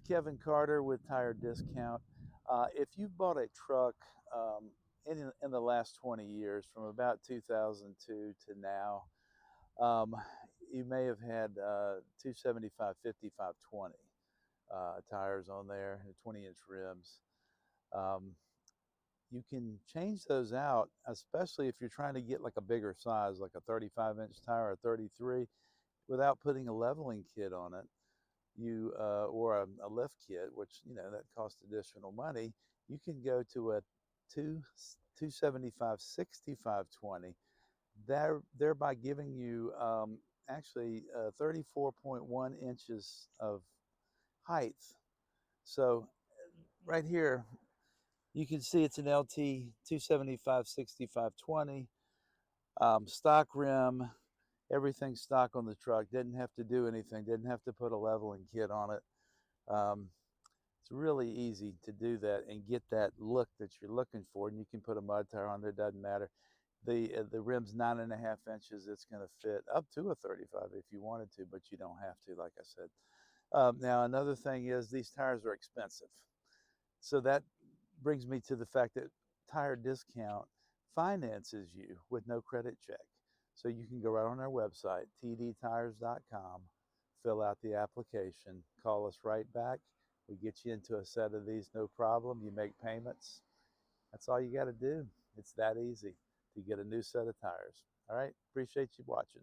Kevin Carter with Tire Discount. If you bought a truck in the last 20 years, from about 2002 to now, um, you may have had 275 55 20 tires on there, 20-inch rims. Um, you can change those out, especially if you're trying to get like a bigger size, like a 35-inch tire or 33, without putting a leveling kit on it. Or a lift kit, which that costs additional money. You can go to a 275 65 20, thereby giving you actually 34.1 inches of height. So right here you can see it's an LT 275 65 20, stock rim, everything stock on the truck. Didn't have to do anything, didn't have to put a leveling kit on it. um, It's really easy to do that and get that look that you're looking for. And you can put a mud tire on there, doesn't matter. The rim's 9.5 inches. It's going to fit up to a 35 if you wanted to, but you don't have to, like I said. Now, another thing is these tires are expensive. So that brings me to the fact that Tire Discount finances you with no credit check. So you can go right on our website, tdtires.com, fill out the application, call us right back. We get you into a set of these, no problem. You make payments. That's all you got to do. It's that easy to get a new set of tires. All right. Appreciate you watching.